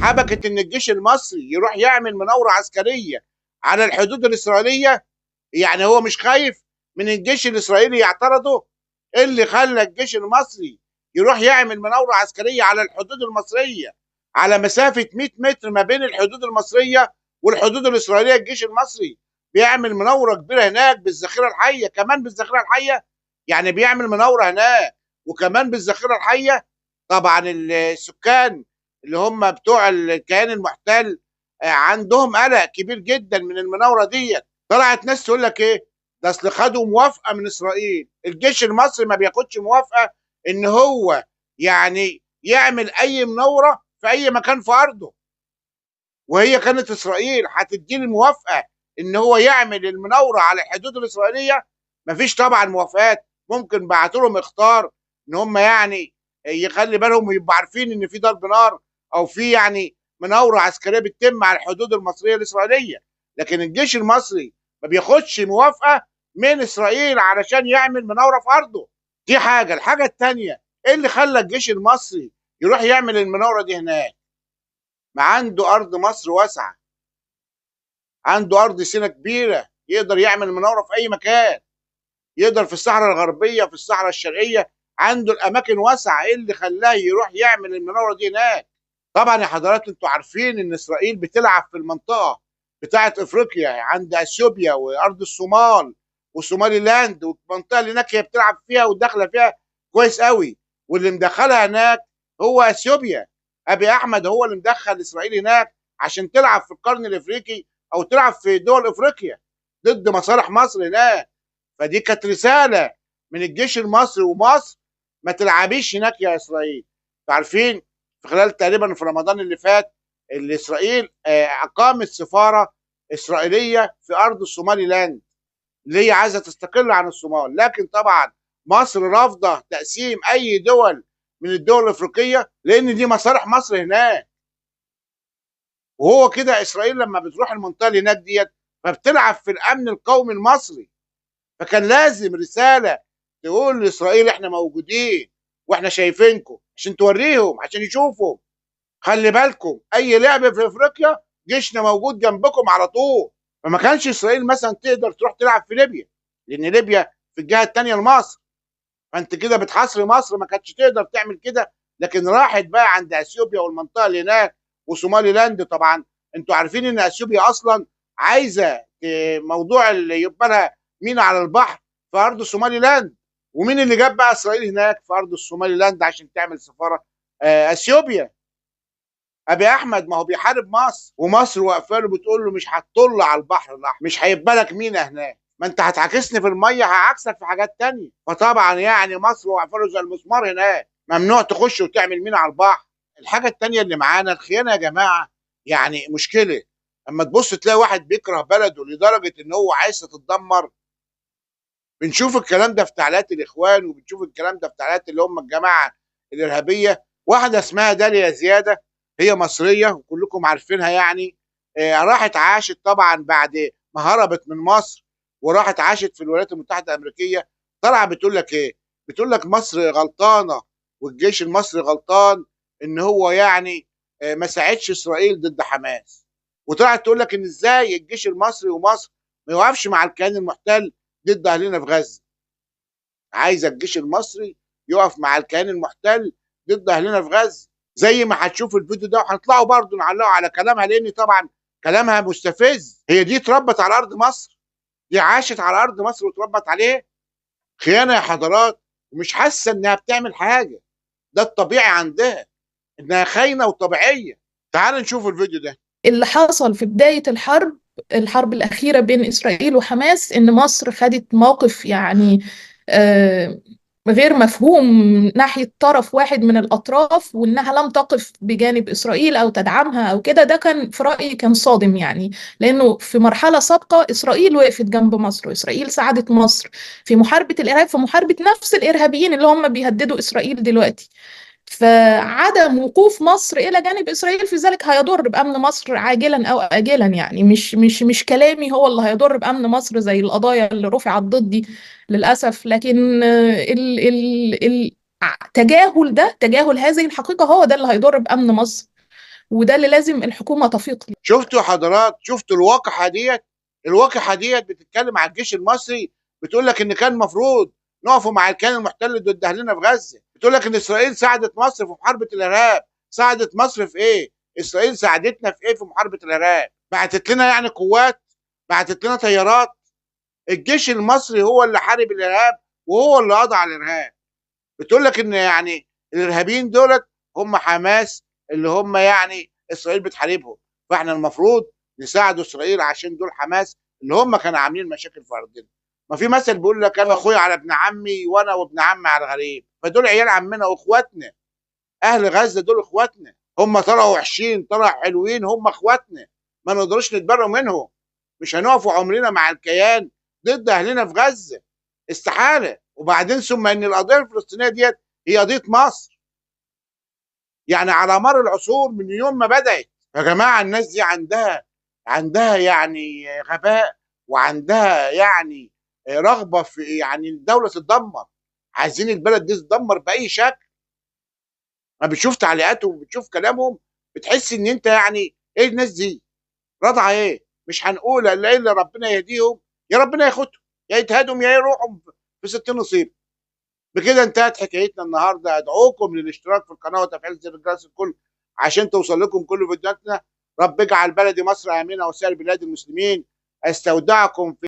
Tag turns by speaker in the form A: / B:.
A: حبكت ان الجيش المصري يروح يعمل مناوره عسكريه على الحدود الاسرائيليه. يعني هو مش خايف من الجيش الاسرائيلي يعترضه؟ ايه اللي خلى الجيش المصري يروح يعمل مناوره عسكريه على الحدود المصريه على مسافه 100 متر ما بين الحدود المصريه والحدود الاسرائيليه؟ الجيش المصري بيعمل مناوره كبيره هناك بالذخيره الحيه، كمان بالذخيره الحيه. يعني بيعمل مناوره هناك وكمان بالذخيره الحيه. طبعا السكان اللي هم بتوع الكيان المحتل عندهم قلق كبير جدا من المناوره ديت. طلعت ناس تقول لك ايه؟ ده اصل خدوا موافقه من اسرائيل. الجيش المصري ما بياخدش موافقه ان هو يعني يعمل اي مناوره في اي مكان في ارضه. وهي كانت اسرائيل هتدي الموافقه ان هو يعمل المناوره على الحدود الاسرائيليه؟ مفيش طبعا موافقات. ممكن بعتوا لهم اخطار ان هم يعني يخلي بالهم ويبقوا عارفين ان في ضرب نار او في يعني مناوره عسكريه بتتم على الحدود المصريه الاسرائيليه. لكن الجيش المصري ما بياخدش موافقه من اسرائيل علشان يعمل مناوره في ارضه. دي حاجه. الحاجه الثانيه، ايه اللي خلى الجيش المصري يروح يعمل المناوره دي هناك؟ ما عنده ارض مصر واسعه، عنده ارض سيناء كبيره، يقدر يعمل مناوره في اي مكان. يقدر في الصحراء الغربيه، في الصحراء الشرقيه، عنده الاماكن واسعه. ايه اللي خلاه يروح يعمل المناوره دي هناك؟ طبعا يا حضرات انتوا عارفين ان اسرائيل بتلعب في المنطقه بتاعه افريقيا عند اثيوبيا وارض الصومال وصومالي لاند، والمنطقه اللي هناك هي بتلعب فيها وداخله فيها كويس قوي. واللي مدخلها هناك هو اثيوبيا. ابي احمد هو اللي مدخل اسرائيل هناك عشان تلعب في القرن الافريقي او تلعب في دول افريقيا ضد مصالح مصر هناك. فدي كانت رساله من الجيش المصري ومصر: ما تلعبيش هناك يا اسرائيل. عارفين في خلال تقريبا في رمضان اللي فات اللي اسرائيل اقامت سفاره اسرائيليه في ارض الصومالي لاند اللي هي عايزه تستقل عن الصومال. لكن طبعا مصر رافضه تقسيم اي دول من الدول الافريقيه لان دي مصالح مصر هناك. وهو كده اسرائيل لما بتروح المنطقه اللي هناك ديت فبتلعب في الامن القومي المصري. فكان لازم رساله تقول لاسرائيل: احنا موجودين واحنا شايفينكم، عشان توريهم، عشان يشوفوا خلي بالكم اي لعبه في افريقيا جيشنا موجود جنبكم على طول. فما كانش اسرائيل مثلا تقدر تروح تلعب في ليبيا لان ليبيا في الجهه الثانيه لمصر، فانت كده بتحاصري مصر. ما كانتش تقدر تعمل كده. لكن راحت بقى عند اثيوبيا والمنطقه اللي هناك وصومالي لاند. طبعا انتوا عارفين ان اثيوبيا اصلا عايزه موضوع اللي يبقى لها مينا على البحر في ارض صومالي لاند. ومين اللي جاب بقى اسرائيل هناك في ارض الصومالي لاند عشان تعمل سفاره؟ اثيوبيا. ابي احمد ما هو بيحارب مصر ومصر واقفه له بتقول له: مش هتطل على البحر الاحمر، مش هيبقى لك مينا هناك، ما انت هتعكسني في الميه هعكسك في حاجات تانية. فطبعا يعني مصر واقفه له زي المسمار هناك، ممنوع تخش وتعمل مينا على البحر. الحاجه التانية اللي معانا الخيانه يا جماعه. يعني مشكله اما تبص تلاقي واحد بيكره بلده لدرجه ان هو عايز تتدمر. بنشوف الكلام ده في تعليقات الاخوان، وبنشوف الكلام ده في تعليقات اللي هم الجماعه الارهابيه. واحده اسمها داليا زياده، هي مصريه وكلكم عارفينها يعني. راحت عاشت طبعا بعد ما هربت من مصر وراحت عاشت في الولايات المتحده الامريكيه. طالعه بتقول لك ايه؟ بتقول لك مصر غلطانه والجيش المصري غلطان ان هو يعني ما ساعدش اسرائيل ضد حماس. وطلعت تقول لك ان ازاي الجيش المصري ومصر ما يوقفش مع الكيان المحتل ضد اهلنا في غزه. عايزه الجيش المصري يقف مع الكيان المحتل ضد اهلنا في غزه. زي ما هتشوف الفيديو ده وهنطلعوا برضه نعلقوا على كلامها لان طبعا كلامها مستفز. هي دي اتربت على ارض مصر؟ دي عاشت على ارض مصر واتربت عليه؟ خيانه يا حضرات. ومش حاسه انها بتعمل حاجه. ده الطبيعي عندها انها خاينه وطبيعيه. تعال نشوف الفيديو ده.
B: اللي حصل في بداية الحرب الأخيرة بين إسرائيل وحماس، إن مصر خدت موقف يعني آه، غير مفهوم ناحية طرف واحد من الأطراف، وإنها لم تقف بجانب إسرائيل أو تدعمها أو كده. ده كان في رأيي كان صادم يعني، لأنه في مرحلة سابقة إسرائيل وقفت جنب مصر، وإسرائيل ساعدت مصر في محاربة الإرهاب، في محاربة نفس الإرهابيين اللي هم بيهددوا إسرائيل دلوقتي. فعدم وقوف مصر إلى جانب إسرائيل في ذلك هيضر بأمن مصر عاجلا أو آجلا. يعني مش كلامي هو اللي هيضر بأمن مصر زي القضايا اللي رفعت ضدي للأسف، لكن تجاهل هذه الحقيقة هو ده اللي هيضر بأمن مصر. وده اللي لازم الحكومة تفيق له.
A: شفتوا حضرات، شفتوا الواقعة ديت؟ الواقعة ديت بتتكلم على الجيش المصري، بتقول لك ان كان المفروض نقفوا مع الكيان المحتل ضد اهلنا في غزة. بتقول لك ان اسرائيل ساعدت مصر في محاربة الارهاب. ساعدت مصر في ايه؟ اسرائيل ساعدتنا في ايه في محاربة الارهاب؟ بعتت لنا يعني قوات، بعتت لنا طيارات. الجيش المصري هو اللي حارب الارهاب وهو اللي قضى على الارهاب. بتقول لك ان يعني الارهابيين دولت هم حماس، اللي هم يعني اسرائيل بتحاربهم، فاحنا المفروض نساعد اسرائيل عشان دول حماس اللي هم كانوا عاملين مشاكل في ارضنا. ما في مثل بيقول لك انا اخويا على ابن عمي وانا وابن عمي على الغريب، فدول عيال عمنا واخواتنا. اهل غزه دول اخواتنا، هم طلعوا وحشين طلعوا حلوين، هم اخواتنا، ما نقدرش نتبروا منهم. مش هنقفوا عمرنا مع الكيان ضد اهلنا في غزه، استحاله. وبعدين ثم ان القضيه الفلسطينيه ديت هي قضيه مصر، يعني على مر العصور من يوم ما بدات. يا جماعه الناس دي عندها يعني غباء، وعندها يعني رغبه في يعني الدوله تتدمر، عايزين البلد دي تتدمر باي شكل. ما بتشوف تعليقاتهم وبتشوف كلامهم بتحس ان انت يعني ايه الناس دي رضعه ايه؟ مش هنقول الا ربنا يهديهم، يا ربنا ياخدهم، يا يتهادهم يا يروحوا في 60 نصيب. بكده انتهت حكايتنا النهارده. ادعوكم للاشتراك في القناه وتفعيل زر الجرس الكل عشان توصل لكم كل فيديوهاتنا. رب اجعل بلدي مصر امنه وسائر بلاد المسلمين. استودعكم في